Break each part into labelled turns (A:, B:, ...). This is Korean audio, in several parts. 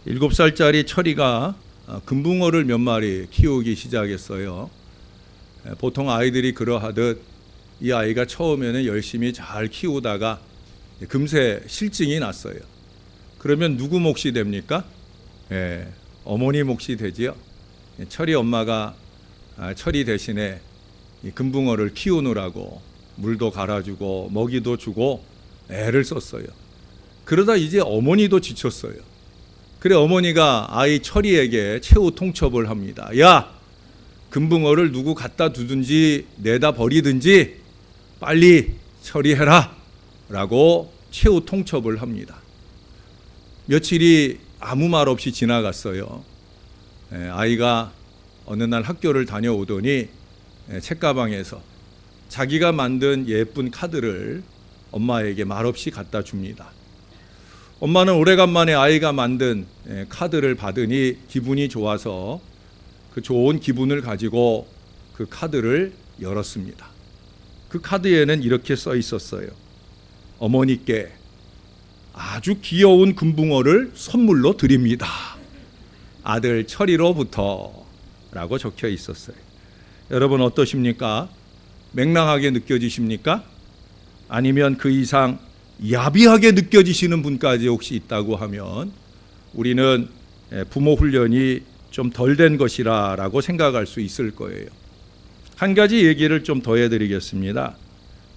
A: 7살짜리 철이가 금붕어를 몇 마리 키우기 시작했어요. 보통 아이들이 그러하듯 이 아이가 처음에는 열심히 잘 키우다가 금세 실증이 났어요. 그러면 누구 몫이 됩니까? 어머니 몫이 되지요. 철이 엄마가 철이 대신에 이 금붕어를 키우느라고 물도 갈아주고 먹이도 주고 애를 썼어요. 그러다 이제 어머니도 지쳤어요. 그래 어머니가 아이 철이에게 최후 통첩을 합니다. 야, 금붕어를 누구 갖다 두든지 내다 버리든지 빨리 처리해라 라고 최후 통첩을 합니다. 며칠이 아무 말 없이 지나갔어요. 아이가 어느 날 학교를 다녀오더니 책가방에서 자기가 만든 예쁜 카드를 엄마에게 말없이 갖다 줍니다. 엄마는 오래간만에 아이가 만든 카드를 받으니 기분이 좋아서 그 좋은 기분을 가지고 그 카드를 열었습니다. 그 카드에는 이렇게 써 있었어요. 어머니께 아주 귀여운 금붕어를 선물로 드립니다. 아들 철이로부터 라고 적혀 있었어요. 여러분 어떠십니까? 맹랑하게 느껴지십니까? 아니면 그 이상 야비하게 느껴지시는 분까지 혹시 있다고 하면 우리는 부모 훈련이 좀 덜 된 것이라고 생각할 수 있을 거예요. 한 가지 얘기를 좀 더 해드리겠습니다.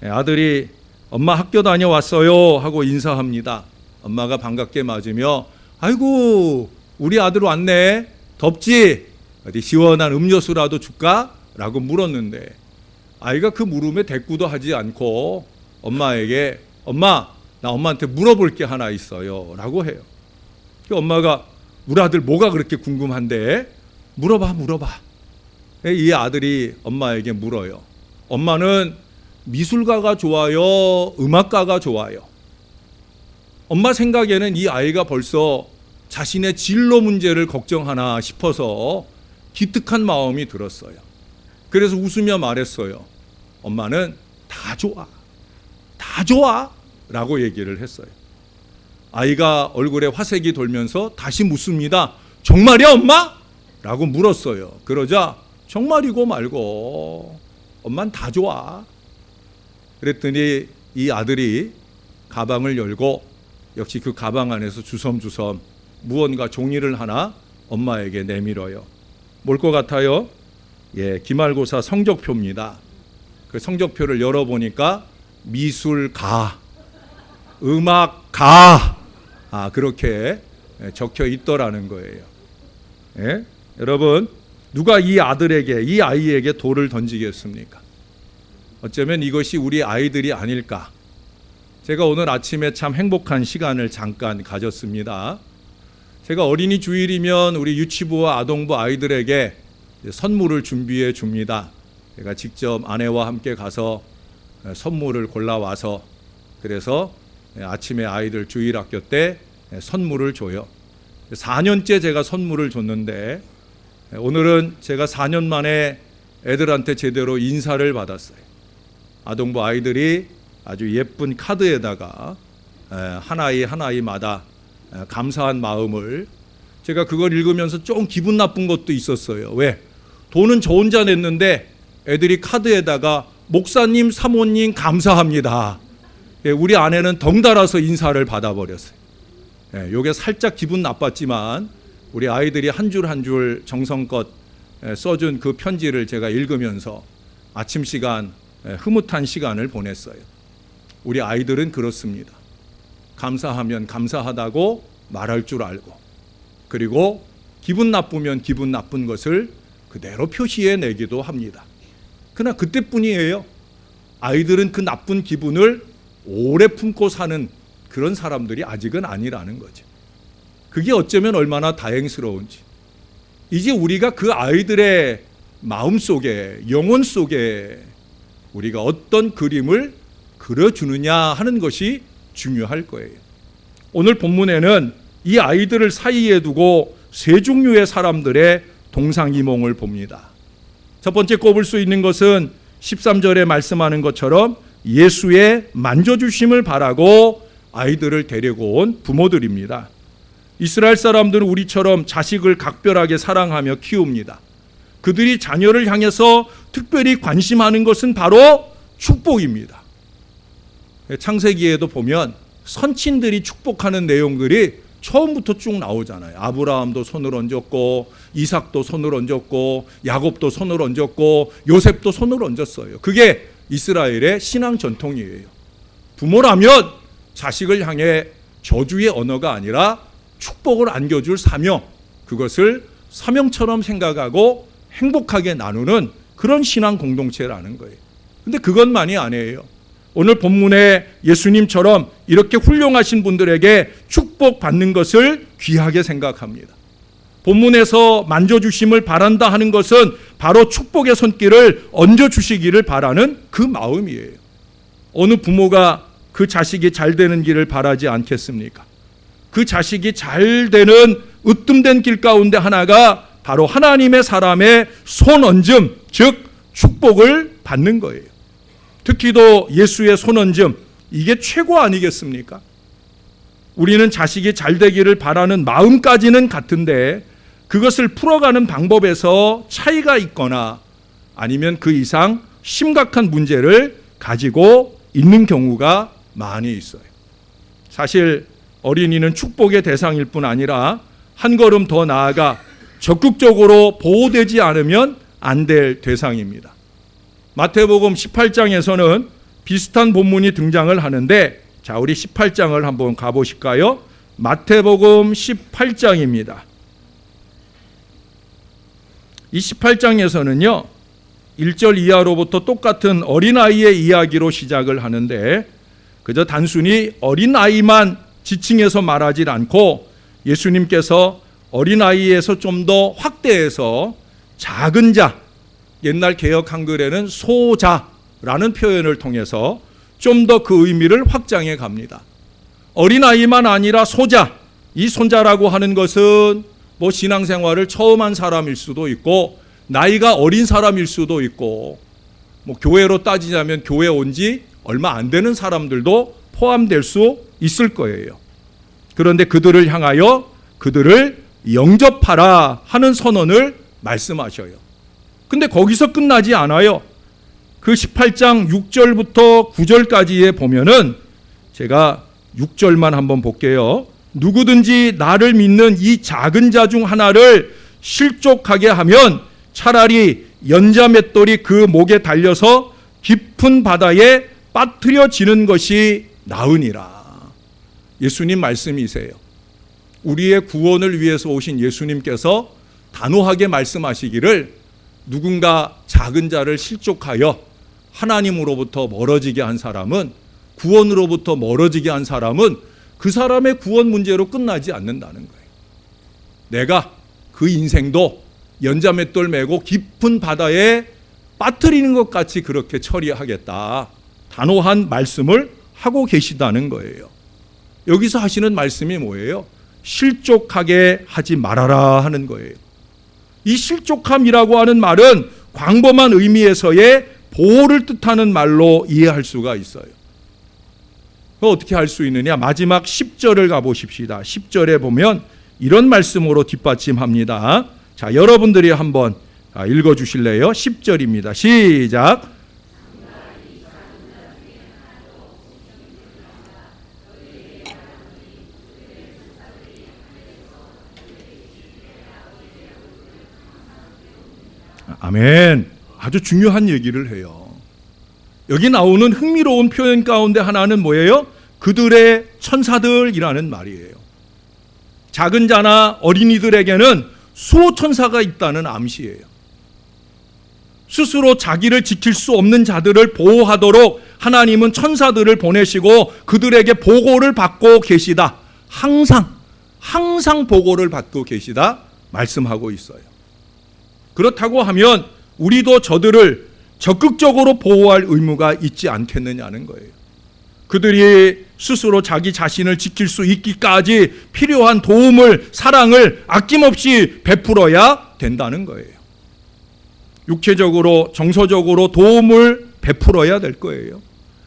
A: 아들이 엄마 학교 다녀왔어요 하고 인사합니다. 엄마가 반갑게 맞으며 아이고 우리 아들 왔네. 덥지? 어디 시원한 음료수라도 줄까? 라고 물었는데 아이가 그 물음에 대꾸도 하지 않고 엄마에게 엄마 나 엄마한테 물어볼 게 하나 있어요 라고 해요. 엄마가 우리 아들 뭐가 그렇게 궁금한데? 물어봐. 이 아들이 엄마에게 물어요. 엄마는 미술가가 좋아요? 음악가가 좋아요? 엄마 생각에는 이 아이가 벌써 자신의 진로 문제를 걱정하나 싶어서 기특한 마음이 들었어요. 그래서 웃으며 말했어요. 엄마는 다 좋아 라고 얘기를 했어요. 아이가 얼굴에 화색이 돌면서 다시 묻습니다. 정말이야 엄마? 라고 물었어요. 그러자 정말이고 말고 엄만 다 좋아. 그랬더니 이 아들이 가방을 열고 역시 그 가방 안에서 주섬주섬 무언가 종이를 하나 엄마에게 내밀어요. 뭘 것 같아요? 기말고사 성적표입니다. 그 성적표를 열어보니까 미술가, 음악가 그렇게 적혀 있더라는 거예요. 여러분 누가 이 아들에게 이 아이에게 돌을 던지겠습니까? 어쩌면 이것이 우리 아이들이 아닐까. 제가 오늘 아침에 참 행복한 시간을 잠깐 가졌습니다. 제가 어린이 주일이면 우리 유치부와 아동부 아이들에게 선물을 준비해 줍니다. 제가 직접 아내와 함께 가서 선물을 골라와서 그래서 아침에 아이들 주일학교 때 선물을 줘요. 4년째 제가 선물을 줬는데 오늘은 제가 4년 만에 애들한테 제대로 인사를 받았어요. 아동부 아이들이 아주 예쁜 카드에다가 하나마다 감사한 마음을 제가 그걸 읽으면서 좀 기분 나쁜 것도 있었어요. 왜? 돈은 저 혼자 냈는데 애들이 카드에다가 목사님, 사모님 감사합니다. 우리 아내는 덩달아서 인사를 받아버렸어요. 이게 살짝 기분 나빴지만 우리 아이들이 한 줄 한 줄 정성껏 써준 그 편지를 제가 읽으면서 아침 시간 흐뭇한 시간을 보냈어요. 우리 아이들은 그렇습니다. 감사하면 감사하다고 말할 줄 알고 그리고 기분 나쁘면 기분 나쁜 것을 그대로 표시해 내기도 합니다. 그러나 그때뿐이에요. 아이들은 그 나쁜 기분을 오래 품고 사는 그런 사람들이 아직은 아니라는 거죠. 그게 어쩌면 얼마나 다행스러운지. 이제 우리가 그 아이들의 마음속에 영혼 속에 우리가 어떤 그림을 그려주느냐 하는 것이 중요할 거예요. 오늘 본문에는 이 아이들을 사이에 두고 세 종류의 사람들의 동상이몽을 봅니다. 첫 번째 꼽을 수 있는 것은 13절에 말씀하는 것처럼 예수의 만져주심을 바라고 아이들을 데리고 온 부모들입니다. 이스라엘 사람들은 우리처럼 자식을 각별하게 사랑하며 키웁니다. 그들이 자녀를 향해서 특별히 관심하는 것은 바로 축복입니다. 창세기에도 보면 선친들이 축복하는 내용들이 처음부터 쭉 나오잖아요. 아브라함도 손을 얹었고, 이삭도 손을 얹었고, 야곱도 손을 얹었고, 요셉도 손을 얹었어요. 그게 이스라엘의 신앙 전통이에요. 부모라면 자식을 향해 저주의 언어가 아니라 축복을 안겨줄 사명, 그것을 사명처럼 생각하고 행복하게 나누는 그런 신앙 공동체라는 거예요. 근데 그것만이 아니에요. 오늘 본문에 예수님처럼 이렇게 훌륭하신 분들에게 축복받는 것을 귀하게 생각합니다. 본문에서 만져주심을 바란다 하는 것은 바로 축복의 손길을 얹어주시기를 바라는 그 마음이에요. 어느 부모가 그 자식이 잘 되는 길을 바라지 않겠습니까? 그 자식이 잘 되는 으뜸된 길 가운데 하나가 바로 하나님의 사람의 손얹음, 즉 축복을 받는 거예요. 특히도 예수의 손얹음, 이게 최고 아니겠습니까? 우리는 자식이 잘 되기를 바라는 마음까지는 같은데 그것을 풀어가는 방법에서 차이가 있거나 아니면 그 이상 심각한 문제를 가지고 있는 경우가 많이 있어요. 사실 어린이는 축복의 대상일 뿐 아니라 한 걸음 더 나아가 적극적으로 보호되지 않으면 안 될 대상입니다. 마태복음 18장에서는 비슷한 본문이 등장을 하는데, 자, 우리 18장을 한번 가보실까요? 마태복음 18장입니다. 이 18장에서는요 1절 이하로부터 똑같은 어린아이의 이야기로 시작을 하는데, 그저 단순히 어린아이만 지칭해서 말하지 않고 예수님께서 어린아이에서 좀 더 확대해서 작은 자, 옛날 개역 한글에는 소자라는 표현을 통해서 좀 더 그 의미를 확장해 갑니다. 어린아이만 아니라 소자, 이 손자라고 하는 것은 뭐 신앙생활을 처음 한 사람일 수도 있고 나이가 어린 사람일 수도 있고 뭐 교회로 따지자면 교회 온 지 얼마 안 되는 사람들도 포함될 수 있을 거예요. 그런데 그들을 향하여 그들을 영접하라 하는 선언을 말씀하셔요. 근데 거기서 끝나지 않아요. 그 18장 6절부터 9절까지에 보면은 제가 6절만 한번 볼게요. 누구든지 나를 믿는 이 작은 자 중 하나를 실족하게 하면 차라리 연자 맷돌이 그 목에 달려서 깊은 바다에 빠뜨려지는 것이 나으니라. 예수님 말씀이세요. 우리의 구원을 위해서 오신 예수님께서 단호하게 말씀하시기를 누군가 작은 자를 실족하여 하나님으로부터 멀어지게 한 사람은, 구원으로부터 멀어지게 한 사람은 그 사람의 구원 문제로 끝나지 않는다는 거예요. 내가 그 인생도 연자맷돌 메고 깊은 바다에 빠뜨리는 것 같이 그렇게 처리하겠다. 단호한 말씀을 하고 계시다는 거예요. 여기서 하시는 말씀이 뭐예요? 실족하게 하지 말아라 하는 거예요. 이 실족함이라고 하는 말은 광범한 의미에서의 보호를 뜻하는 말로 이해할 수가 있어요. 그거 어떻게 할 수 있느냐? 마지막 10절을 가보십시다. 10절에 보면 이런 말씀으로 뒷받침합니다. 자, 여러분들이 한번 읽어주실래요? 10절입니다. 시작. 아멘. 아주 중요한 얘기를 해요. 여기 나오는 흥미로운 표현 가운데 하나는 뭐예요? 그들의 천사들이라는 말이에요. 작은 자나 어린이들에게는 수호천사가 있다는 암시예요. 스스로 자기를 지킬 수 없는 자들을 보호하도록 하나님은 천사들을 보내시고 그들에게 보고를 받고 계시다. 항상 보고를 받고 계시다 말씀하고 있어요. 그렇다고 하면 우리도 저들을 적극적으로 보호할 의무가 있지 않겠느냐는 거예요. 그들이 스스로 자기 자신을 지킬 수 있기까지 필요한 도움을, 사랑을 아낌없이 베풀어야 된다는 거예요. 육체적으로, 정서적으로 도움을 베풀어야 될 거예요.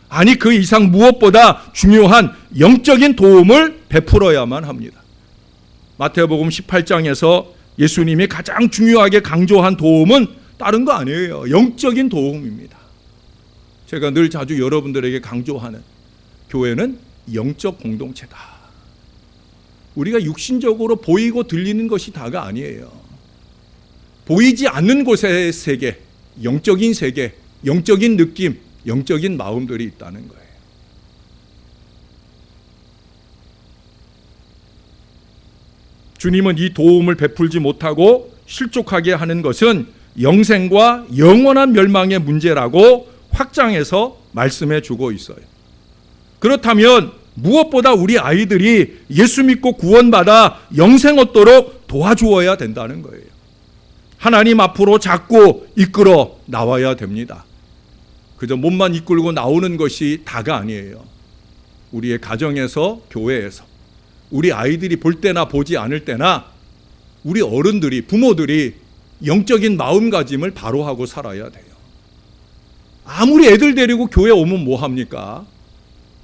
A: 아니, 그 이상 무엇보다 중요한 영적인 도움을 베풀어야만 합니다. 마태복음 18장에서 예수님이 가장 중요하게 강조한 도움은 다른 거 아니에요. 영적인 도움입니다. 제가 늘 자주 여러분들에게 강조하는 교회는 영적 공동체다. 우리가 육신적으로 보이고 들리는 것이 다가 아니에요. 보이지 않는 곳의 세계, 영적인 세계, 영적인 느낌, 영적인 마음들이 있다는 거예요. 주님은 이 도움을 베풀지 못하고 실족하게 하는 것은 영생과 영원한 멸망의 문제라고 확장해서 말씀해 주고 있어요. 그렇다면 무엇보다 우리 아이들이 예수 믿고 구원받아 영생 얻도록 도와주어야 된다는 거예요. 하나님 앞으로 자꾸 이끌어 나와야 됩니다. 그저 몸만 이끌고 나오는 것이 다가 아니에요. 우리의 가정에서, 교회에서, 우리 아이들이 볼 때나 보지 않을 때나 우리 어른들이, 부모들이 영적인 마음가짐을 바로 하고 살아야 돼요. 아무리 애들 데리고 교회 오면 뭐 합니까?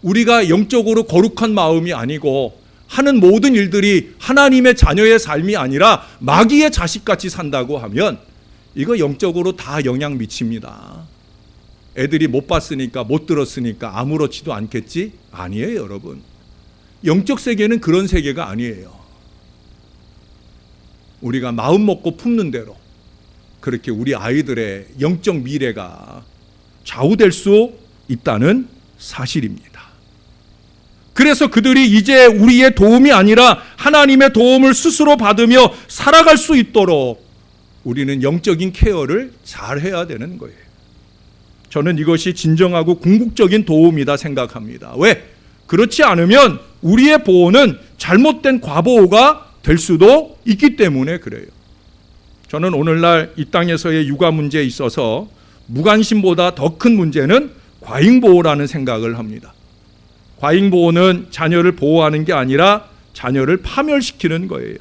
A: 우리가 영적으로 거룩한 마음이 아니고 하는 모든 일들이 하나님의 자녀의 삶이 아니라 마귀의 자식같이 산다고 하면 이거 영적으로 다 영향 미칩니다. 애들이 못 봤으니까, 못 들었으니까 아무렇지도 않겠지? 아니에요, 여러분. 영적 세계는 그런 세계가 아니에요. 우리가 마음 먹고 품는 대로 그렇게 우리 아이들의 영적 미래가 좌우될 수 있다는 사실입니다. 그래서 그들이 이제 우리의 도움이 아니라 하나님의 도움을 스스로 받으며 살아갈 수 있도록 우리는 영적인 케어를 잘 해야 되는 거예요. 저는 이것이 진정하고 궁극적인 도움이다 생각합니다. 왜? 그렇지 않으면 우리의 보호는 잘못된 과보호가 될 수도 있기 때문에 그래요. 저는 오늘날 이 땅에서의 육아 문제에 있어서 무관심보다 더 큰 문제는 과잉보호라는 생각을 합니다. 과잉보호는 자녀를 보호하는 게 아니라 자녀를 파멸시키는 거예요.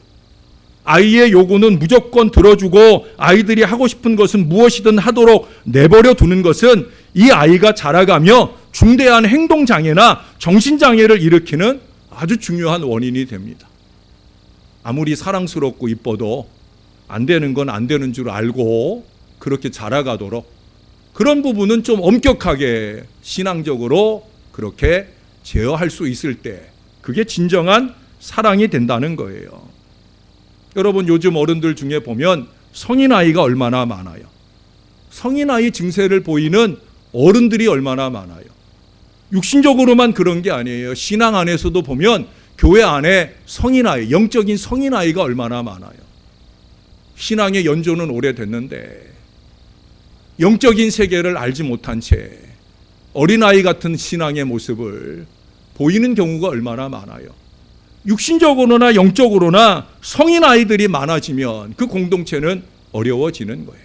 A: 아이의 요구는 무조건 들어주고 아이들이 하고 싶은 것은 무엇이든 하도록 내버려 두는 것은 이 아이가 자라가며 중대한 행동장애나 정신장애를 일으키는 아주 중요한 원인이 됩니다. 아무리 사랑스럽고 이뻐도 안 되는 건 안 되는 줄 알고 그렇게 자라가도록 그런 부분은 좀 엄격하게 신앙적으로 그렇게 제어할 수 있을 때 그게 진정한 사랑이 된다는 거예요. 여러분, 요즘 어른들 중에 보면 성인 아이가 얼마나 많아요. 성인 아이 증세를 보이는 어른들이 얼마나 많아요. 육신적으로만 그런 게 아니에요. 신앙 안에서도 보면 교회 안에 성인 아이, 영적인 성인 아이가 얼마나 많아요. 신앙의 연조는 오래됐는데 영적인 세계를 알지 못한 채 어린아이 같은 신앙의 모습을 보이는 경우가 얼마나 많아요. 육신적으로나 영적으로나 성인 아이들이 많아지면 그 공동체는 어려워지는 거예요.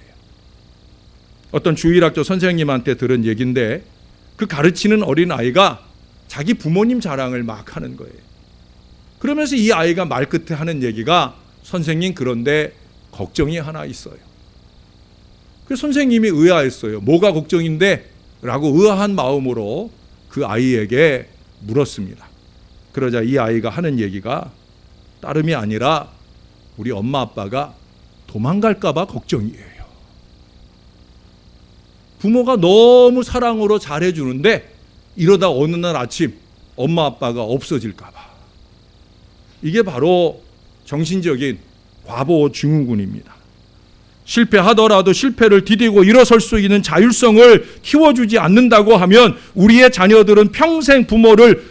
A: 어떤 주일학교 선생님한테 들은 얘기인데 그 가르치는 어린아이가 자기 부모님 자랑을 막 하는 거예요. 그러면서 이 아이가 말끝에 하는 얘기가 선생님 그런데 걱정이 하나 있어요. 그 선생님이 의아했어요. 뭐가 걱정인데? 라고 의아한 마음으로 그 아이에게 물었습니다. 그러자 이 아이가 하는 얘기가 다름이 아니라 우리 엄마 아빠가 도망갈까 봐 걱정이에요. 부모가 너무 사랑으로 잘해주는데 이러다 어느 날 아침 엄마 아빠가 없어질까 봐. 이게 바로 정신적인 과보 증후군입니다. 실패하더라도 실패를 디디고 일어설 수 있는 자율성을 키워주지 않는다고 하면 우리의 자녀들은 평생 부모를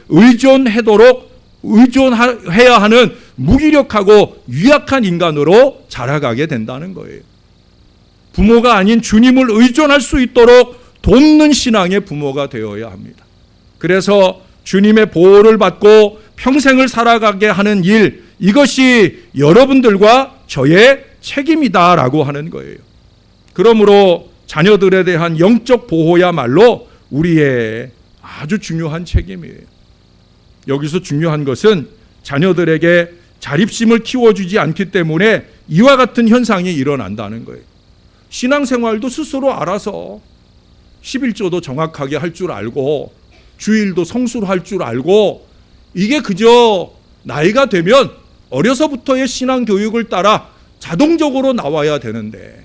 A: 의존해야 하는 무기력하고 유약한 인간으로 자라가게 된다는 거예요. 부모가 아닌 주님을 의존할 수 있도록 돕는 신앙의 부모가 되어야 합니다. 그래서 주님의 보호를 받고 평생을 살아가게 하는 일, 이것이 여러분들과 저의 책임이다라고 하는 거예요. 그러므로 자녀들에 대한 영적 보호야말로 우리의 아주 중요한 책임이에요. 여기서 중요한 것은 자녀들에게 자립심을 키워주지 않기 때문에 이와 같은 현상이 일어난다는 거예요. 신앙생활도 스스로 알아서 11조도 정확하게 할 줄 알고 주일도 성수로 할 줄 알고 이게 그저 나이가 되면 어려서부터의 신앙 교육을 따라 자동적으로 나와야 되는데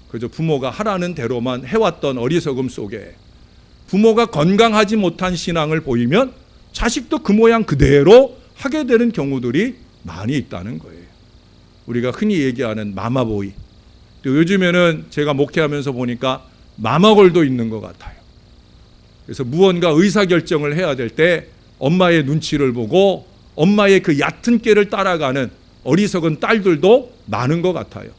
A: 그저 부모가 하라는 대로만 해왔던 어리석음 속에 부모가 건강하지 못한 신앙을 보이면 자식도 그 모양 그대로 하게 되는 경우들이 많이 있다는 거예요. 우리가 흔히 얘기하는 마마보이. 또 요즘에는 제가 목회하면서 보니까 마마걸도 있는 것 같아요. 그래서 무언가 의사결정을 해야 될 때 엄마의 눈치를 보고 엄마의 그 얕은 꾀를 따라가는 어리석은 딸들도 많은 것 같아요.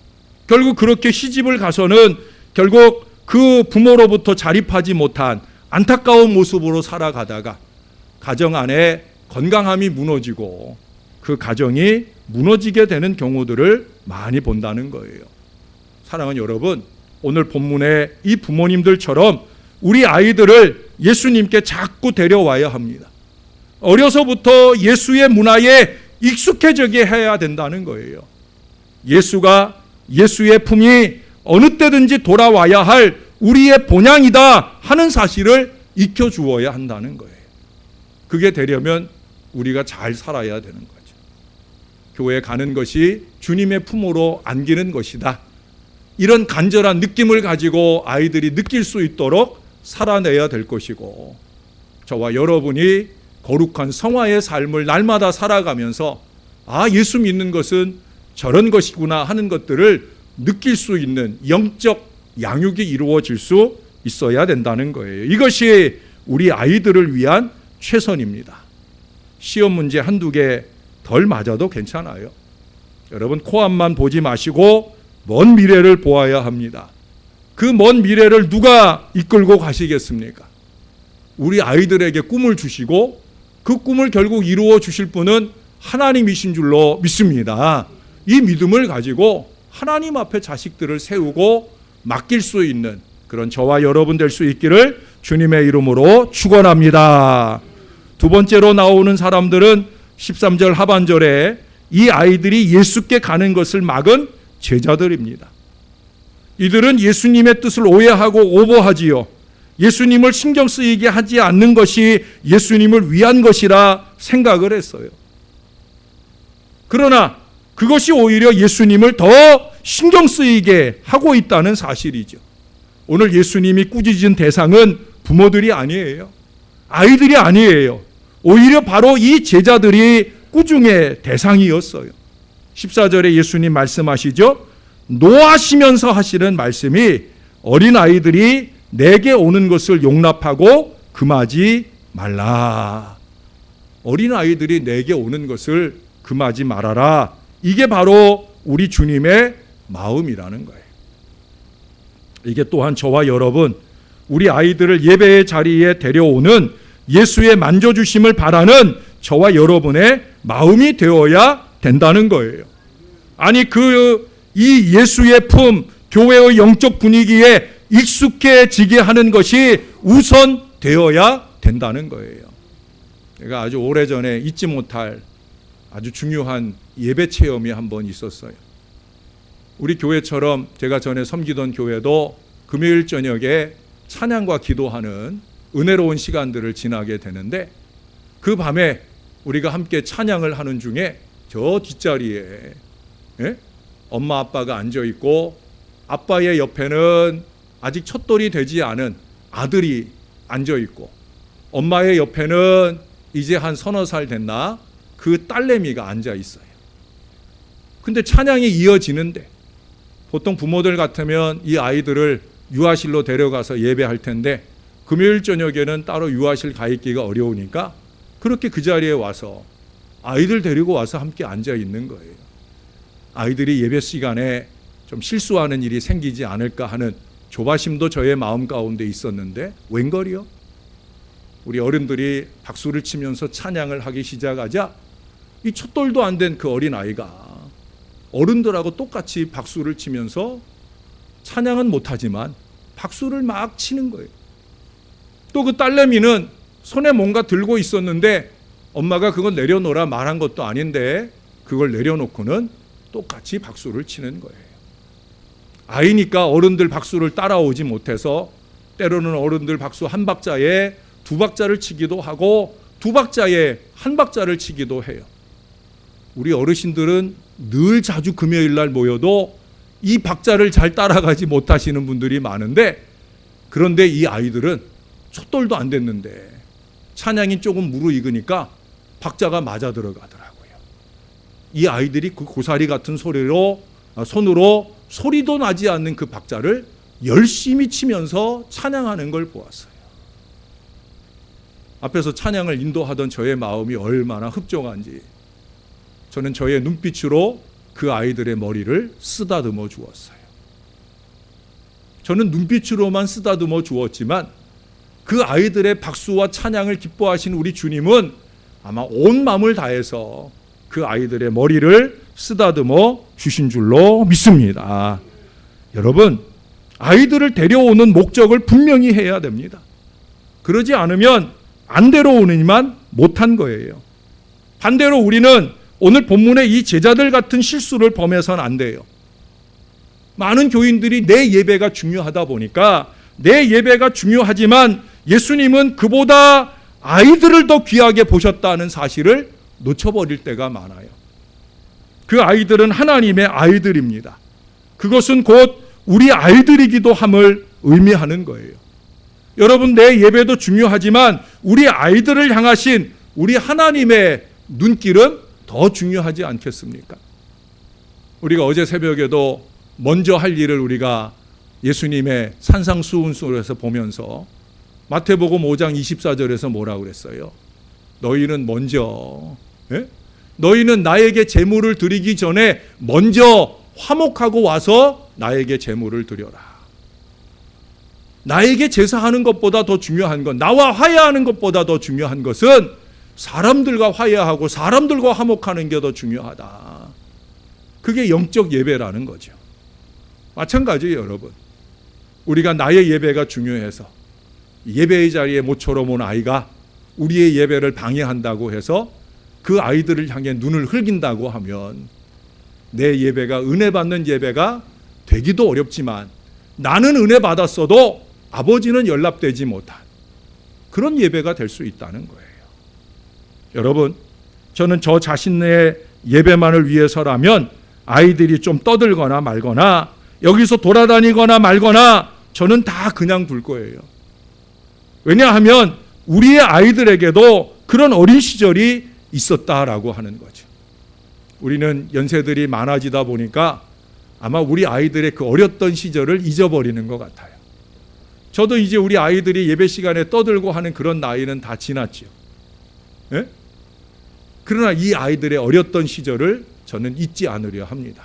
A: 결국 그렇게 시집을 가서는 결국 그 부모로부터 자립하지 못한 안타까운 모습으로 살아가다가 가정 안에 건강함이 무너지고 그 가정이 무너지게 되는 경우들을 많이 본다는 거예요. 사랑하는 여러분, 오늘 본문의 이 부모님들처럼 우리 아이들을 예수님께 자꾸 데려와야 합니다. 어려서부터 예수의 문화에 익숙해지게 해야 된다는 거예요. 예수가 예수의 품이 어느 때든지 돌아와야 할 우리의 본향이다 하는 사실을 익혀주어야 한다는 거예요. 그게 되려면 우리가 잘 살아야 되는 거죠. 교회 가는 것이 주님의 품으로 안기는 것이다. 이런 간절한 느낌을 가지고 아이들이 느낄 수 있도록 살아내야 될 것이고, 저와 여러분이 거룩한 성화의 삶을 날마다 살아가면서 예수 믿는 것은 저런 것이구나 하는 것들을 느낄 수 있는 영적 양육이 이루어질 수 있어야 된다는 거예요. 이것이 우리 아이들을 위한 최선입니다. 시험 문제 한두 개 덜 맞아도 괜찮아요. 여러분, 코앞만 보지 마시고 먼 미래를 보아야 합니다. 그 먼 미래를 누가 이끌고 가시겠습니까? 우리 아이들에게 꿈을 주시고 그 꿈을 결국 이루어 주실 분은 하나님이신 줄로 믿습니다. 이 믿음을 가지고 하나님 앞에 자식들을 세우고 맡길 수 있는 그런 저와 여러분 될 수 있기를 주님의 이름으로 축원합니다. 두 번째로 나오는 사람들은 13절 하반절에 이 아이들이 예수께 가는 것을 막은 제자들입니다. 이들은 예수님의 뜻을 오해하고 오버하지요. 예수님을 신경 쓰이게 하지 않는 것이 예수님을 위한 것이라 생각을 했어요. 그러나 그것이 오히려 예수님을 더 신경 쓰이게 하고 있다는 사실이죠. 오늘 예수님이 꾸짖은 대상은 부모들이 아니에요. 아이들이 아니에요. 오히려 바로 이 제자들이 꾸중의 대상이었어요. 14절에 예수님 말씀하시죠. 노하시면서 하시는 말씀이 어린아이들이 내게 오는 것을 용납하고 금하지 말라. 어린아이들이 내게 오는 것을 금하지 말아라. 이게 바로 우리 주님의 마음이라는 거예요. 이게 또한 저와 여러분, 우리 아이들을 예배의 자리에 데려오는 예수의 만져주심을 바라는 저와 여러분의 마음이 되어야 된다는 거예요. 아니, 이 예수의 품, 교회의 영적 분위기에 익숙해지게 하는 것이 우선 되어야 된다는 거예요. 제가 아주 오래전에 잊지 못할 아주 중요한 예배 체험이 한 번 있었어요. 우리 교회처럼 제가 전에 섬기던 교회도 금요일 저녁에 찬양과 기도하는 은혜로운 시간들을 지나게 되는데, 그 밤에 우리가 함께 찬양을 하는 중에 저 뒷자리에 엄마 아빠가 앉아있고 아빠의 옆에는 아직 첫돌이 되지 않은 아들이 앉아있고 엄마의 옆에는 이제 한 서너 살 됐나 그 딸내미가 앉아있어요. 근데 찬양이 이어지는데 보통 부모들 같으면 이 아이들을 유아실로 데려가서 예배할 텐데 금요일 저녁에는 따로 유아실 가 있기가 어려우니까 그렇게 그 자리에 와서 아이들 데리고 와서 함께 앉아 있는 거예요. 아이들이 예배 시간에 좀 실수하는 일이 생기지 않을까 하는 조바심도 저의 마음 가운데 있었는데 웬걸이요? 우리 어른들이 박수를 치면서 찬양을 하기 시작하자 이 첫돌도 안 된 그 어린 아이가 어른들하고 똑같이 박수를 치면서 찬양은 못하지만 박수를 막 치는 거예요. 또 그 딸내미는 손에 뭔가 들고 있었는데 엄마가 그걸 내려놓으라 말한 것도 아닌데 그걸 내려놓고는 똑같이 박수를 치는 거예요. 아이니까 어른들 박수를 따라오지 못해서 때로는 어른들 박수 한 박자에 두 박자를 치기도 하고 두 박자에 한 박자를 치기도 해요. 우리 어르신들은 늘 자주 금요일 날 모여도 이 박자를 잘 따라가지 못하시는 분들이 많은데, 그런데 이 아이들은 촛돌도 안 됐는데 찬양이 조금 무르익으니까 박자가 맞아 들어가더라고요. 이 아이들이 그 고사리 같은 손으로 소리도 나지 않는 그 박자를 열심히 치면서 찬양하는 걸 보았어요. 앞에서 찬양을 인도하던 저의 마음이 얼마나 흡족한지, 저는 저의 눈빛으로 그 아이들의 머리를 쓰다듬어 주었어요. 저는 눈빛으로만 쓰다듬어 주었지만 그 아이들의 박수와 찬양을 기뻐하신 우리 주님은 아마 온 마음을 다해서 그 아이들의 머리를 쓰다듬어 주신 줄로 믿습니다. 여러분, 아이들을 데려오는 목적을 분명히 해야 됩니다. 그러지 않으면 안 데려오느니만 못한 거예요. 반대로 우리는 오늘 본문의 이 제자들 같은 실수를 범해서는 안 돼요. 많은 교인들이 내 예배가 중요하다 보니까 내 예배가 중요하지만 예수님은 그보다 아이들을 더 귀하게 보셨다는 사실을 놓쳐버릴 때가 많아요. 그 아이들은 하나님의 아이들입니다. 그것은 곧 우리 아이들이기도 함을 의미하는 거예요. 여러분, 내 예배도 중요하지만 우리 아이들을 향하신 우리 하나님의 눈길은 더 중요하지 않겠습니까? 우리가 어제 새벽에도 먼저 할 일을 우리가 예수님의 산상수훈에서 보면서 마태복음 5장 24절에서 뭐라고 그랬어요? 너희는 먼저, 너희는 나에게 제물을 드리기 전에 먼저 화목하고 와서 나에게 제물을 드려라. 나에게 제사하는 것보다 더 중요한 건, 나와 화해하는 것보다 더 중요한 것은 사람들과 화해하고 사람들과 화목하는 게 더 중요하다. 그게 영적 예배라는 거죠. 마찬가지예요, 여러분. 우리가 나의 예배가 중요해서 예배의 자리에 모처럼 온 아이가 우리의 예배를 방해한다고 해서 그 아이들을 향해 눈을 흘긴다고 하면 내 예배가 은혜 받는 예배가 되기도 어렵지만 나는 은혜 받았어도 아버지는 연락되지 못한 그런 예배가 될 수 있다는 거예요. 여러분, 저는 저 자신의 예배만을 위해서라면 아이들이 좀 떠들거나 말거나 여기서 돌아다니거나 말거나 저는 다 그냥 둘 거예요. 왜냐하면 우리의 아이들에게도 그런 어린 시절이 있었다라고 하는 거죠. 우리는 연세들이 많아지다 보니까 아마 우리 아이들의 그 어렸던 시절을 잊어버리는 것 같아요. 저도 이제 우리 아이들이 예배 시간에 떠들고 하는 그런 나이는 다 지났죠. 예? 그러나 이 아이들의 어렸던 시절을 저는 잊지 않으려 합니다.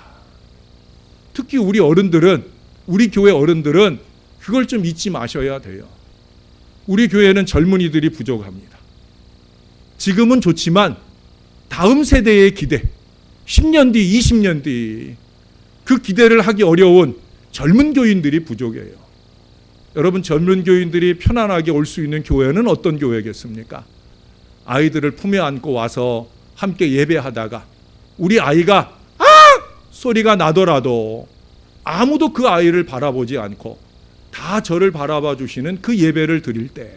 A: 특히 우리 어른들은, 우리 교회 어른들은 그걸 좀 잊지 마셔야 돼요. 우리 교회는 젊은이들이 부족합니다. 지금은 좋지만 다음 세대의 기대, 10년 뒤, 20년 뒤 그 기대를 하기 어려운 젊은 교인들이 부족해요. 여러분, 젊은 교인들이 편안하게 올 수 있는 교회는 어떤 교회겠습니까? 아이들을 품에 안고 와서 함께 예배하다가 우리 아이가 아! 소리가 나더라도 아무도 그 아이를 바라보지 않고 다 저를 바라봐 주시는 그 예배를 드릴 때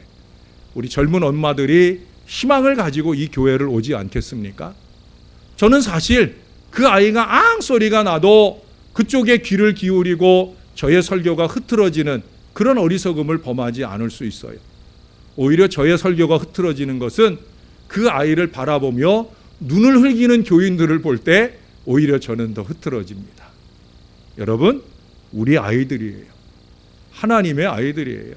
A: 우리 젊은 엄마들이 희망을 가지고 이 교회를 오지 않겠습니까? 저는 사실 그 아이가 앙 소리가 나도 그쪽에 귀를 기울이고 저의 설교가 흐트러지는 그런 어리석음을 범하지 않을 수 있어요. 오히려 저의 설교가 흐트러지는 것은 그 아이를 바라보며 눈을 흘기는 교인들을 볼 때 오히려 저는 더 흐트러집니다. 여러분, 우리 아이들이에요. 하나님의 아이들이에요.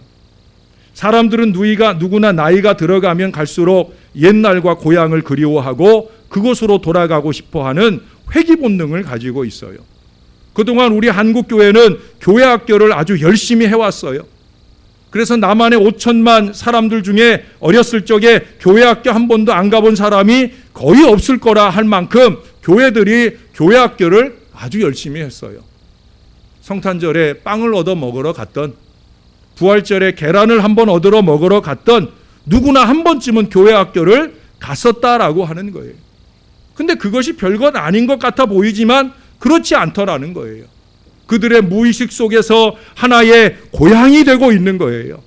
A: 사람들은 누구나 나이가 들어가면 갈수록 옛날과 고향을 그리워하고 그곳으로 돌아가고 싶어하는 회귀 본능을 가지고 있어요. 그동안 우리 한국교회는 교회 학교를 아주 열심히 해왔어요. 그래서 남한의 5천만 사람들 중에 어렸을 적에 교회 학교 한 번도 안 가본 사람이 거의 없을 거라 할 만큼 교회들이 교회 학교를 아주 열심히 했어요. 성탄절에 빵을 얻어 먹으러 갔던, 부활절에 계란을 한번 얻으러 먹으러 갔던 누구나 한 번쯤은 교회 학교를 갔었다라고 하는 거예요. 근데 그것이 별것 아닌 것 같아 보이지만 그렇지 않더라는 거예요. 그들의 무의식 속에서 하나의 고향이 되고 있는 거예요.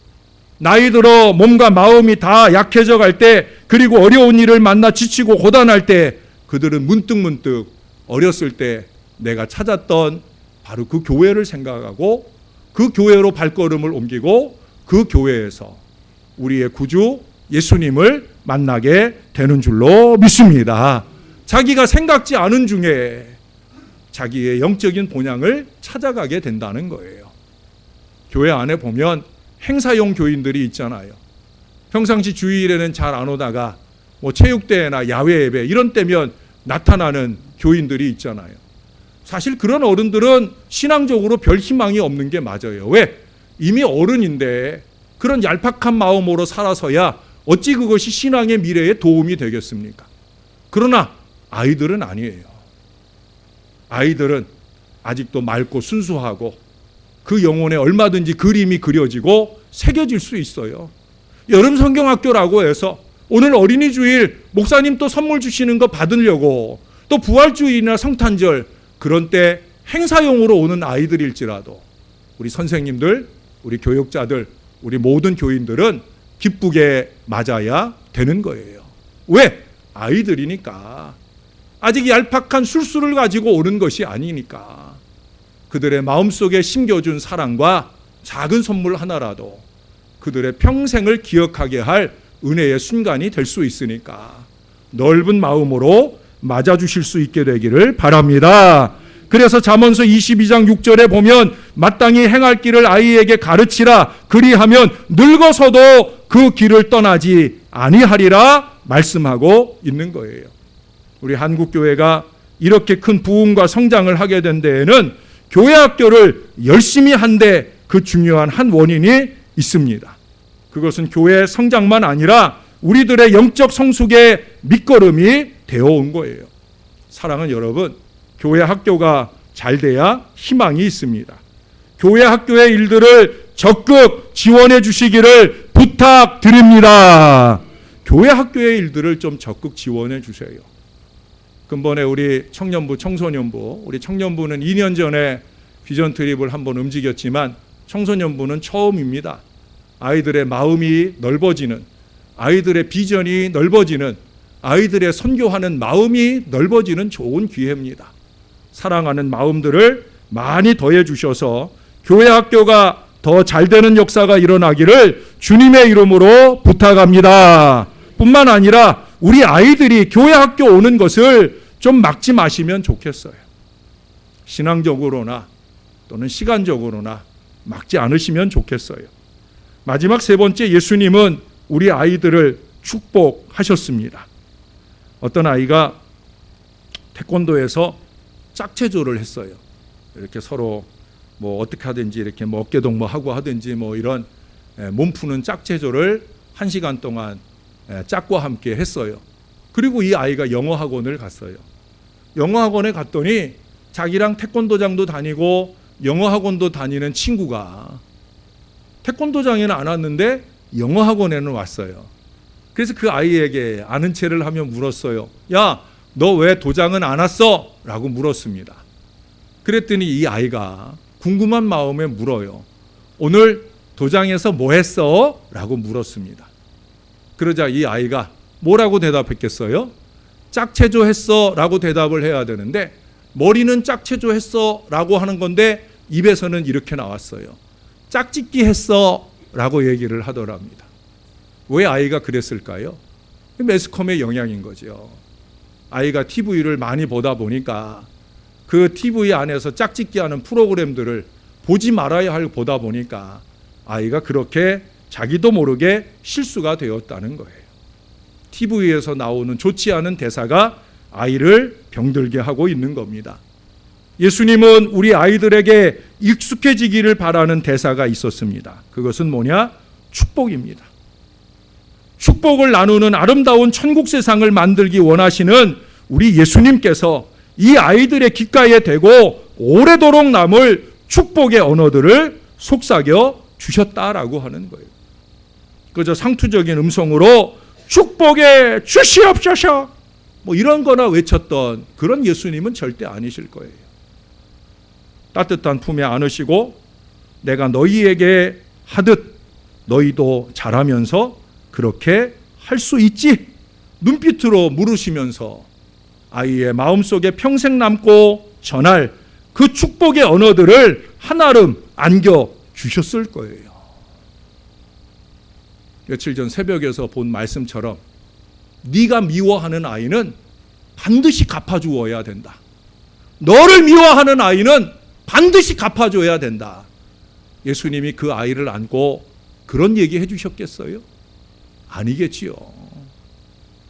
A: 나이 들어 몸과 마음이 다 약해져 갈 때, 그리고 어려운 일을 만나 지치고 고단할 때 그들은 문득문득 어렸을 때 내가 찾았던 바로 그 교회를 생각하고 그 교회로 발걸음을 옮기고 그 교회에서 우리의 구주 예수님을 만나게 되는 줄로 믿습니다. 자기가 생각지 않은 중에 자기의 영적인 본향을 찾아가게 된다는 거예요. 교회 안에 보면 행사용 교인들이 있잖아요. 평상시 주일에는 잘 안 오다가 뭐 체육대회나 야외 예배 이런 때면 나타나는 교인들이 있잖아요. 사실 그런 어른들은 신앙적으로 별 희망이 없는 게 맞아요. 왜? 이미 어른인데 그런 얄팍한 마음으로 살아서야 어찌 그것이 신앙의 미래에 도움이 되겠습니까? 그러나 아이들은 아니에요. 아이들은 아직도 맑고 순수하고 그 영혼에 얼마든지 그림이 그려지고 새겨질 수 있어요. 여름 성경학교라고 해서 오늘 어린이 주일 목사님 또 선물 주시는 거 받으려고 또 부활주일이나 성탄절 그런 때 행사용으로 오는 아이들일지라도 우리 선생님들, 우리 교육자들, 우리 모든 교인들은 기쁘게 맞아야 되는 거예요. 왜? 아이들이니까. 아직 얄팍한 술수를 가지고 오는 것이 아니니까. 그들의 마음속에 심겨준 사랑과 작은 선물 하나라도 그들의 평생을 기억하게 할 은혜의 순간이 될 수 있으니까 넓은 마음으로 맞아주실 수 있게 되기를 바랍니다. 그래서 잠언서 22장 6절에 보면 마땅히 행할 길을 아이에게 가르치라 그리하면 늙어서도 그 길을 떠나지 아니하리라 말씀하고 있는 거예요. 우리 한국교회가 이렇게 큰 부흥과 성장을 하게 된 데에는 교회학교를 열심히 한 데 그 중요한 한 원인이 있습니다. 그것은 교회 성장만 아니라 우리들의 영적 성숙의 밑거름이 되어 온 거예요. 사랑하는 여러분, 교회 학교가 잘 돼야 희망이 있습니다. 교회 학교의 일들을 적극 지원해 주시기를 부탁드립니다. 교회 학교의 일들을 좀 적극 지원해 주세요. 근본에 우리 청년부, 청소년부, 우리 청년부는 2년 전에 비전 트립을 한번 움직였지만 청소년부는 처음입니다. 아이들의 마음이 넓어지는, 아이들의 비전이 넓어지는, 아이들의 선교하는 마음이 넓어지는 좋은 기회입니다. 사랑하는 마음들을 많이 더해 주셔서 교회 학교가 더 잘 되는 역사가 일어나기를 주님의 이름으로 부탁합니다. 뿐만 아니라 우리 아이들이 교회 학교 오는 것을 좀 막지 마시면 좋겠어요. 신앙적으로나 또는 시간적으로나 막지 않으시면 좋겠어요. 마지막 세 번째, 예수님은 우리 아이들을 축복하셨습니다. 어떤 아이가 태권도에서 짝체조를 했어요. 이렇게 서로 뭐 어떻게 하든지 이렇게 뭐 어깨 동무하고 하든지 뭐 이런 몸 푸는 짝체조를 1시간 동안 짝과 함께 했어요. 그리고 이 아이가 영어 학원을 갔어요. 영어 학원에 갔더니 자기랑 태권도장도 다니고 영어 학원도 다니는 친구가 태권도장에는 안 왔는데 영어 학원에는 왔어요. 그래서 그 아이에게 아는 체를 하며 물었어요. 야, 너 왜 도장은 안 왔어? 라고 물었습니다. 그랬더니 이 아이가 궁금한 마음에 물어요. 오늘 도장에서 뭐 했어? 라고 물었습니다. 그러자 이 아이가 뭐라고 대답했겠어요? 짝체조 했어 라고 대답을 해야 되는데 머리는 짝체조 했어 라고 하는 건데 입에서는 이렇게 나왔어요. 짝짓기 했어 라고 얘기를 하더랍니다. 왜 아이가 그랬을까요? 매스컴의 영향인 거죠. 아이가 TV를 많이 보다 보니까 그 TV 안에서 짝짓기 하는 프로그램들을 보지 말아야 할 보다 보니까 아이가 그렇게 자기도 모르게 실수가 되었다는 거예요. TV에서 나오는 좋지 않은 대사가 아이를 병들게 하고 있는 겁니다. 예수님은 우리 아이들에게 익숙해지기를 바라는 대사가 있었습니다. 그것은 뭐냐? 축복입니다. 축복을 나누는 아름다운 천국 세상을 만들기 원하시는 우리 예수님께서 이 아이들의 귓가에 대고 오래도록 남을 축복의 언어들을 속삭여 주셨다라고 하는 거예요. 그저 상투적인 음성으로 축복에 주시옵소서 뭐 이런 거나 외쳤던 그런 예수님은 절대 아니실 거예요. 따뜻한 품에 안으시고 내가 너희에게 하듯 너희도 잘하면서 그렇게 할 수 있지? 눈빛으로 물으시면서 아이의 마음속에 평생 남고 전할 그 축복의 언어들을 한아름 안겨주셨을 거예요. 며칠 전 새벽에서 본 말씀처럼 네가 미워하는 아이는 반드시 갚아주어야 된다. 너를 미워하는 아이는 반드시 갚아줘야 된다. 예수님이 그 아이를 안고 그런 얘기 해주셨겠어요? 아니겠지요.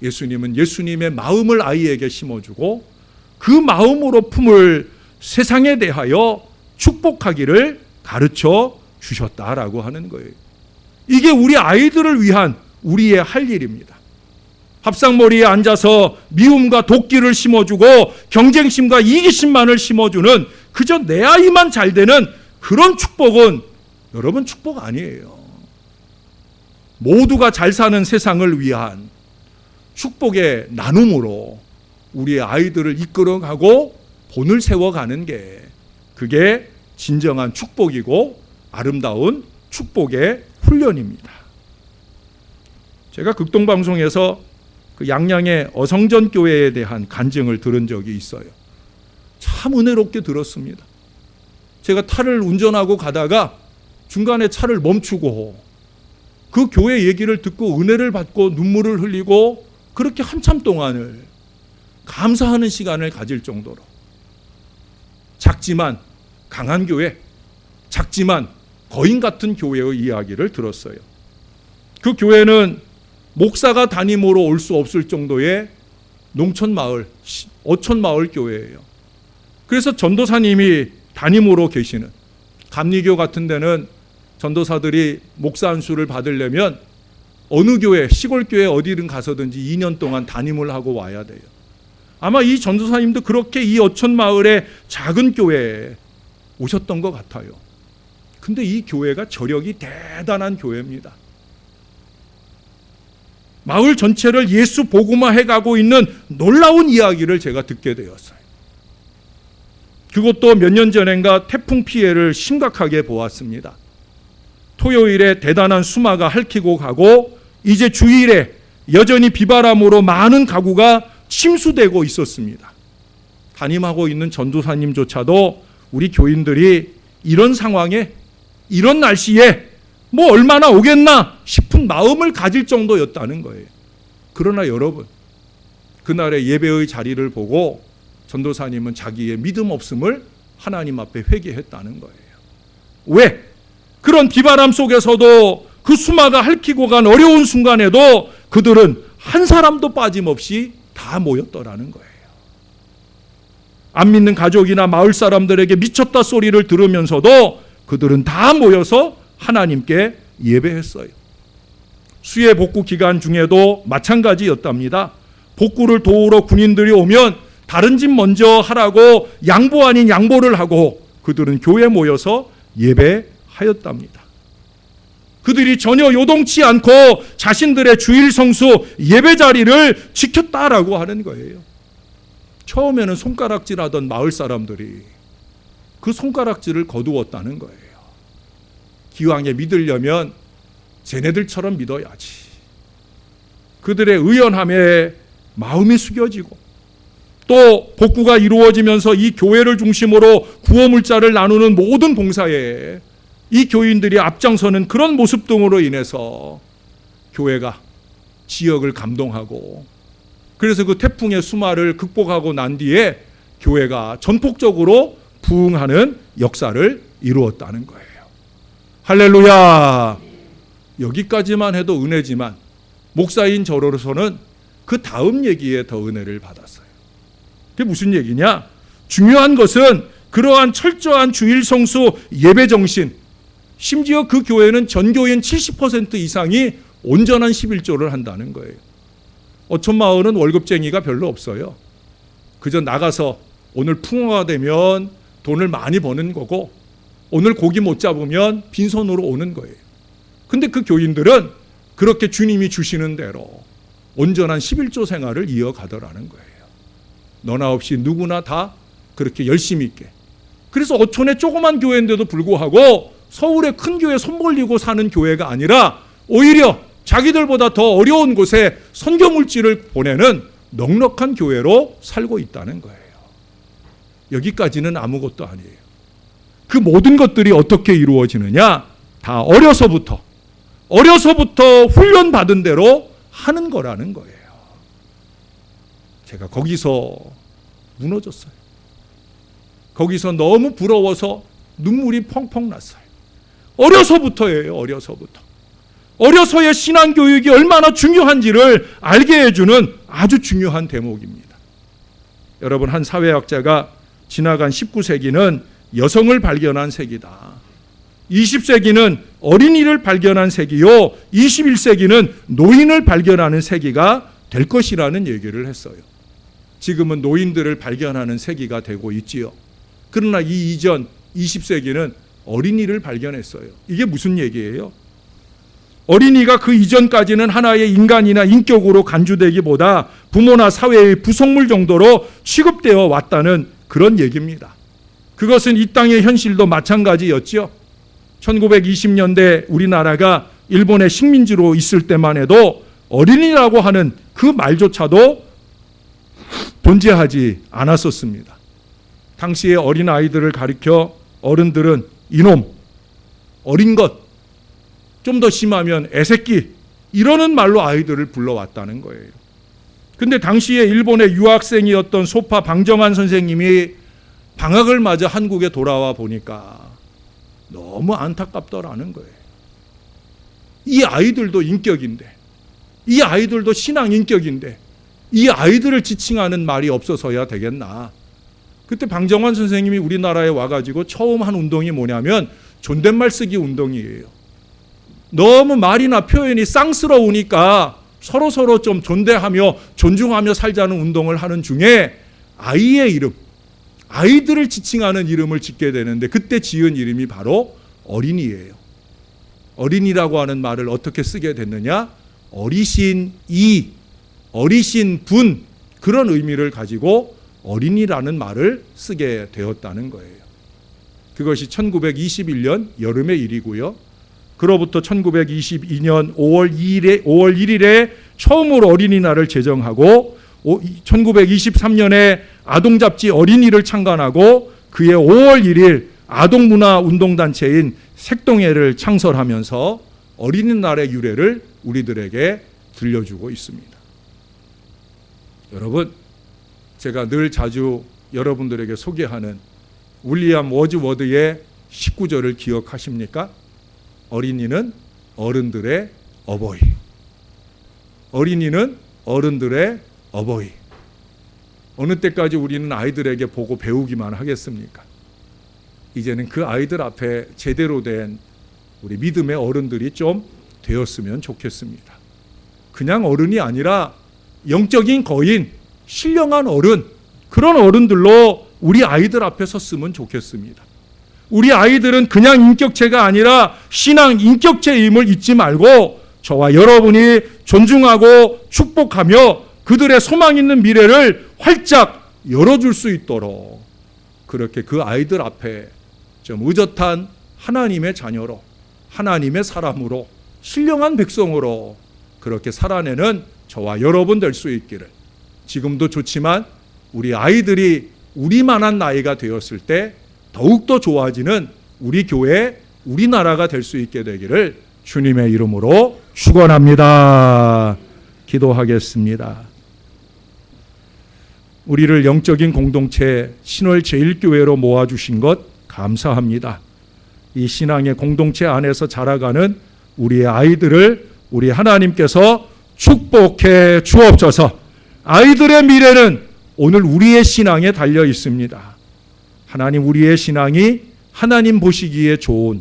A: 예수님은 예수님의 마음을 아이에게 심어주고 그 마음으로 품을 세상에 대하여 축복하기를 가르쳐 주셨다라고 하는 거예요. 이게 우리 아이들을 위한 우리의 할 일입니다. 밥상머리에 앉아서 미움과 도끼를 심어주고 경쟁심과 이기심만을 심어주는 그저 내 아이만 잘 되는 그런 축복은 여러분 축복 아니에요. 모두가 잘 사는 세상을 위한 축복의 나눔으로 우리의 아이들을 이끌어가고 본을 세워가는 게 그게 진정한 축복이고 아름다운 축복의 훈련입니다. 제가 극동방송에서 그 양양의 어성전 교회에 대한 간증을 들은 적이 있어요. 참 은혜롭게 들었습니다. 제가 차를 운전하고 가다가 중간에 차를 멈추고 그 교회 얘기를 듣고 은혜를 받고 눈물을 흘리고 그렇게 한참 동안을 감사하는 시간을 가질 정도로 작지만 강한 교회, 작지만 거인 같은 교회의 이야기를 들었어요. 그 교회는 목사가 담임으로 올 수 없을 정도의 농촌마을, 어촌마을 교회예요. 그래서 전도사님이 담임으로 계시는, 감리교 같은 데는 전도사들이 목사 안수를 받으려면 어느 교회, 시골 교회 어디든 가서든지 2년 동안 담임을 하고 와야 돼요. 아마 이 전도사님도 그렇게 이 어촌마을의 작은 교회에 오셨던 것 같아요. 근데 이 교회가 저력이 대단한 교회입니다. 마을 전체를 예수 복음화해 가고 있는 놀라운 이야기를 제가 듣게 되었어요. 그것도 몇 년 전인가 태풍 피해를 심각하게 보았습니다. 토요일에 대단한 수마가 핥히고 가고 이제 주일에 여전히 비바람으로 많은 가구가 침수되고 있었습니다. 담임하고 있는 전도사님조차도 우리 교인들이 이런 상황에 이런 날씨에 뭐 얼마나 오겠나 싶은 마음을 가질 정도였다는 거예요. 그러나 여러분, 그날의 예배의 자리를 보고 전도사님은 자기의 믿음 없음을 하나님 앞에 회개했다는 거예요. 왜? 그런 비바람 속에서도 그 수마가 핥히고 간 어려운 순간에도 그들은 한 사람도 빠짐없이 다 모였더라는 거예요. 안 믿는 가족이나 마을 사람들에게 미쳤다 소리를 들으면서도 그들은 다 모여서 하나님께 예배했어요. 수해 복구 기간 중에도 마찬가지였답니다. 복구를 도우러 군인들이 오면 다른 집 먼저 하라고 양보 아닌 양보를 하고 그들은 교회에 모여서 예배하였답니다. 그들이 전혀 요동치 않고 자신들의 주일 성수 예배 자리를 지켰다라고 하는 거예요. 처음에는 손가락질하던 마을 사람들이 그 손가락질을 거두었다는 거예요. 기왕에 믿으려면 쟤네들처럼 믿어야지. 그들의 의연함에 마음이 숙여지고 또 복구가 이루어지면서 이 교회를 중심으로 구호 물자를 나누는 모든 봉사에 이 교인들이 앞장서는 그런 모습 등으로 인해서 교회가 지역을 감동하고 그래서 그 태풍의 수마를 극복하고 난 뒤에 교회가 전폭적으로 부흥하는 역사를 이루었다는 거예요. 할렐루야. 여기까지만 해도 은혜지만 목사인 저로서는 그 다음 얘기에 더 은혜를 받았어요. 그게 무슨 얘기냐? 중요한 것은 그러한 철저한 주일 성수 예배 정신, 심지어 그 교회는 전교인 70% 이상이 온전한 11조를 한다는 거예요. 어촌마을은 월급쟁이가 별로 없어요. 그저 나가서 오늘 풍어가 되면 돈을 많이 버는 거고 오늘 고기 못 잡으면 빈손으로 오는 거예요. 근데 그 교인들은 그렇게 주님이 주시는 대로 온전한 11조 생활을 이어가더라는 거예요. 너나 없이 누구나 다 그렇게 열심히 있게. 그래서 어촌의 조그만 교회인데도 불구하고 서울의 큰 교회 손 벌리고 사는 교회가 아니라 오히려 자기들보다 더 어려운 곳에 선교물질을 보내는 넉넉한 교회로 살고 있다는 거예요. 여기까지는 아무것도 아니에요. 그 모든 것들이 어떻게 이루어지느냐? 다 어려서부터 훈련받은 대로 하는 거라는 거예요. 제가 거기서 무너졌어요. 거기서 너무 부러워서 눈물이 펑펑 났어요. 어려서부터예요. 어려서의 신앙교육이 얼마나 중요한지를 알게 해주는 아주 중요한 대목입니다. 여러분, 한 사회학자가 지나간 19세기는 여성을 발견한 세기다. 20세기는 어린이를 발견한 세기요. 21세기는 노인을 발견하는 세기가 될 것이라는 얘기를 했어요. 지금은 노인들을 발견하는 세기가 되고 있지요. 그러나 이 이전 20세기는 어린이를 발견했어요. 이게 무슨 얘기예요? 어린이가 그 이전까지는 하나의 인간이나 인격으로 간주되기보다 부모나 사회의 부속물 정도로 취급되어 왔다는 그런 얘기입니다. 그것은 이 땅의 현실도 마찬가지였죠. 1920년대 우리나라가 일본의 식민지로 있을 때만 해도 어린이라고 하는 그 말조차도 존재하지 않았었습니다. 당시에 어린 아이들을 가리켜 어른들은 이놈, 어린 것, 좀 더 심하면 애새끼, 이러는 말로 아이들을 불러왔다는 거예요. 근데 당시에 일본의 유학생이었던 소파 방정환 선생님이 방학을 맞아 한국에 돌아와 보니까 너무 안타깝더라는 거예요. 이 아이들도 인격인데, 이 아이들도 신앙 인격인데, 이 아이들을 지칭하는 말이 없어서야 되겠나. 그때 방정환 선생님이 우리나라에 와가지고 처음 한 운동이 뭐냐면 존댓말 쓰기 운동이에요. 너무 말이나 표현이 쌍스러우니까 서로 좀 존대하며 존중하며 살자는 운동을 하는 중에 아이의 이름, 아이들을 지칭하는 이름을 짓게 되는데 그때 지은 이름이 바로 어린이예요. 어린이라고 하는 말을 어떻게 쓰게 됐느냐? 어리신이, 어리신분, 그런 의미를 가지고 어린이라는 말을 쓰게 되었다는 거예요. 그것이 1921년 여름의 일이고요. 그로부터 1922년 5월 1일에 처음으로 어린이날을 제정하고 1923년에 아동잡지 어린이를 창간하고 그해 5월 1일 아동문화운동단체인 색동회를 창설하면서 어린이날의 유래를 우리들에게 들려주고 있습니다. 여러분, 제가 늘 자주 여러분들에게 소개하는 윌리엄 워즈워드의 19절을 기억하십니까? 어린이는 어른들의 어버이. 어린이는 어른들의 어버이. 어느 때까지 우리는 아이들에게 보고 배우기만 하겠습니까? 이제는 그 아이들 앞에 제대로 된 우리 믿음의 어른들이 좀 되었으면 좋겠습니다. 그냥 어른이 아니라 영적인 거인, 신령한 어른, 그런 어른들로 우리 아이들 앞에 섰으면 좋겠습니다. 우리 아이들은 그냥 인격체가 아니라 신앙 인격체임을 잊지 말고 저와 여러분이 존중하고 축복하며 그들의 소망 있는 미래를 활짝 열어줄 수 있도록 그렇게 그 아이들 앞에 좀 의젓한 하나님의 자녀로, 하나님의 사람으로, 신령한 백성으로 그렇게 살아내는 저와 여러분 될 수 있기를, 지금도 좋지만 우리 아이들이 우리만한 나이가 되었을 때 더욱더 좋아지는 우리 교회, 우리나라가 될 수 있게 되기를 주님의 이름으로 축원합니다. 기도하겠습니다. 우리를 영적인 공동체 신월 제1교회로 모아주신 것 감사합니다. 이 신앙의 공동체 안에서 자라가는 우리의 아이들을 우리 하나님께서 축복해 주옵소서. 아이들의 미래는 오늘 우리의 신앙에 달려 있습니다. 하나님, 우리의 신앙이 하나님 보시기에 좋은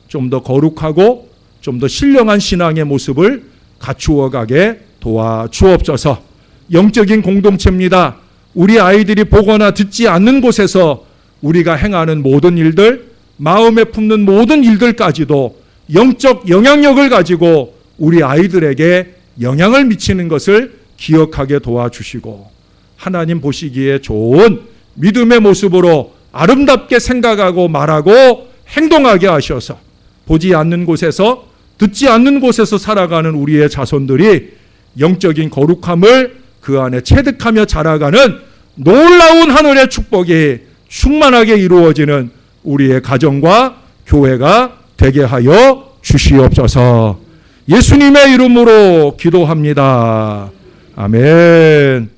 A: 좀 더 거룩하고 좀 더 신령한 신앙의 모습을 갖추어 가게 도와주옵소서. 영적인 공동체입니다. 우리 아이들이 보거나 듣지 않는 곳에서 우리가 행하는 모든 일들, 마음에 품는 모든 일들까지도 영적 영향력을 가지고 우리 아이들에게 영향을 미치는 것을 기억하게 도와주시고 하나님 보시기에 좋은 믿음의 모습으로 아름답게 생각하고 말하고 행동하게 하셔서 보지 않는 곳에서 듣지 않는 곳에서 살아가는 우리의 자손들이 영적인 거룩함을 그 안에 체득하며 자라가는 놀라운 하늘의 축복이 충만하게 이루어지는 우리의 가정과 교회가 되게 하여 주시옵소서. 예수님의 이름으로 기도합니다. 아멘.